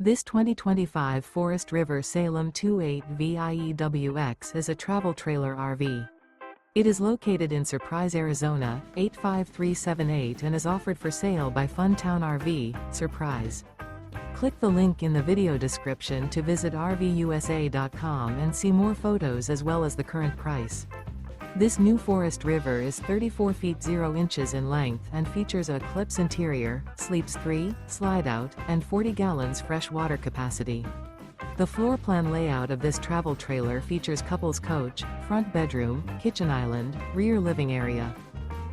This 2025 Forest River Salem 28VIEWX is a travel trailer RV. It is located in Surprise, Arizona, 85378 and is offered for sale by Funtown RV, Surprise. Click the link in the video description to visit RVUSA.com and see more photos as well as the current price. This new Forest River is 34 feet 0 inches in length and features a ECLIPSE interior, sleeps 3, slide-out, and 40 gallons fresh water capacity. The floor plan layout of this travel trailer features couples coach, front bedroom, kitchen island, rear living area.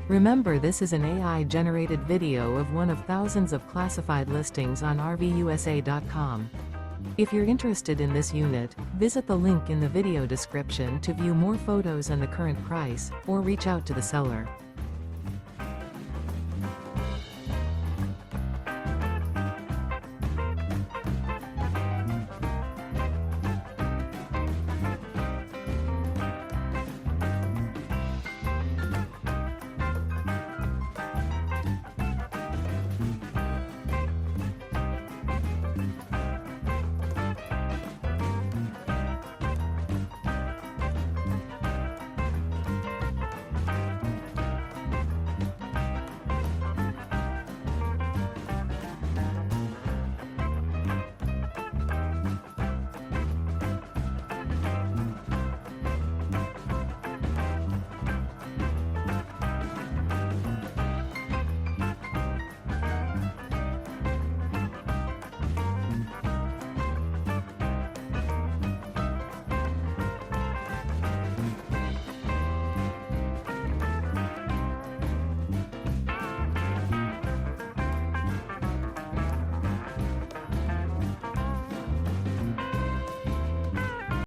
Remember, this is an AI-generated video of one of thousands of classified listings on RVUSA.com. If you're interested in this unit, visit the link in the video description to view more photos and the current price, or reach out to the seller.